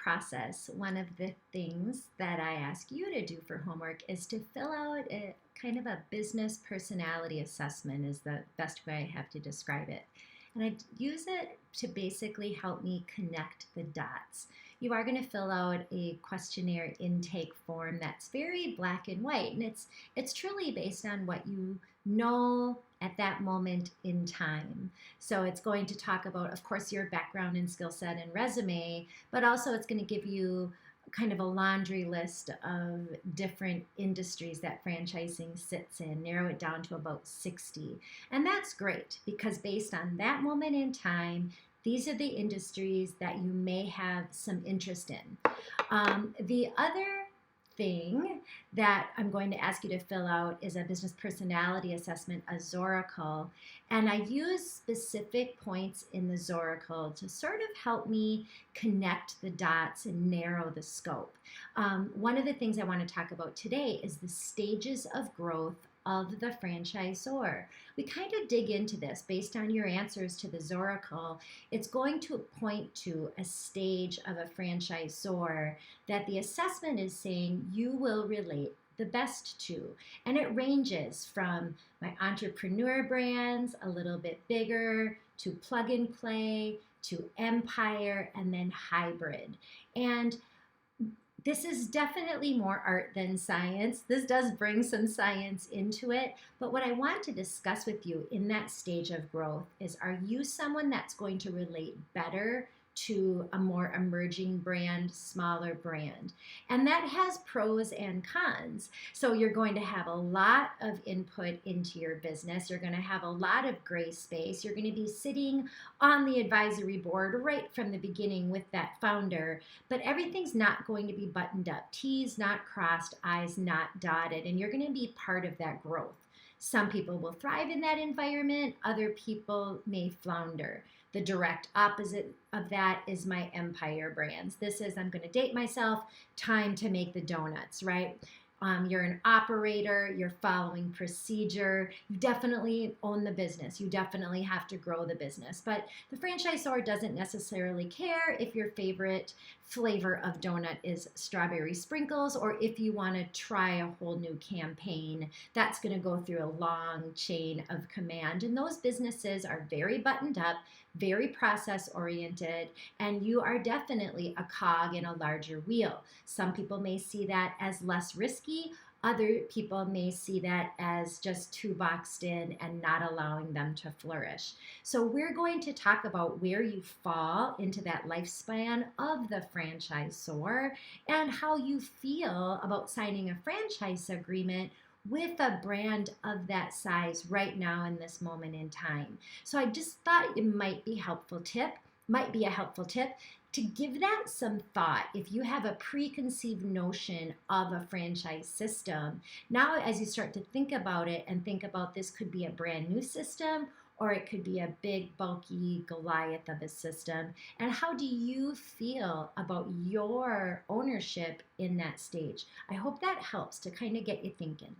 process, one of the things that I ask you to do for homework is to fill out a kind of a business personality assessment is the best way I have to describe it. And I use it to basically help me connect the dots. You are going to fill out a questionnaire intake form that's very black and white, and it's truly based on what you know at that moment in time. So it's going to talk about, of course, your background and skill set and resume, but also it's going to give you kind of a laundry list of different industries that franchising sits in, narrow it down to about 60. And that's great because based on that moment in time, these are the industries that you may have some interest in. The other thing that I'm going to ask you to fill out is a business personality assessment, a Zoracle. And I use specific points in the Zoracle to sort of help me connect the dots and narrow the scope. One of the things I want to talk about today is the stages of growth of the franchisor. We kind of dig into this based on your answers to the Zoracle. It's going to point to a stage of a franchisor that the assessment is saying you will relate the best to. And it ranges from my entrepreneur brands, a little bit bigger, to plug and play, to empire, and then hybrid. And this is definitely more art than science. This does bring some science into it. But what I want to discuss with you in that stage of growth is, are you someone that's going to relate better to a more emerging brand, smaller brand? And that has pros and cons. So you're going to have a lot of input into your business. You're going to have a lot of gray space. You're going to be sitting on the advisory board right from the beginning with that founder, but everything's not going to be buttoned up. T's not crossed, I's not dotted, and you're going to be part of that growth. Some people will thrive in that environment. Other people may flounder. The direct opposite of that is my empire brands. This is, I'm going to date myself, time to make the donuts, right? You're an operator, you're following procedure, you definitely own the business, you definitely have to grow the business. But the franchisor doesn't necessarily care if your favorite flavor of donut is strawberry sprinkles, or if you want to try a whole new campaign that's going to go through a long chain of command. And those businesses are very buttoned up, very process oriented, and you are definitely a cog in a larger wheel. Some people may see that as less risky. Other people may see that as just too boxed in and not allowing them to flourish. So we're going to talk about where you fall into that lifespan of the franchisor and how you feel about signing a franchise agreement with a brand of that size right now in this moment in time. So I just thought it might be a helpful tip to give that some thought. If you have a preconceived notion of a franchise system, now as you start to think about it and think about this could be a brand new system, or it could be a big, bulky Goliath of a system. And how do you feel about your ownership in that stage? I hope that helps to kind of get you thinking.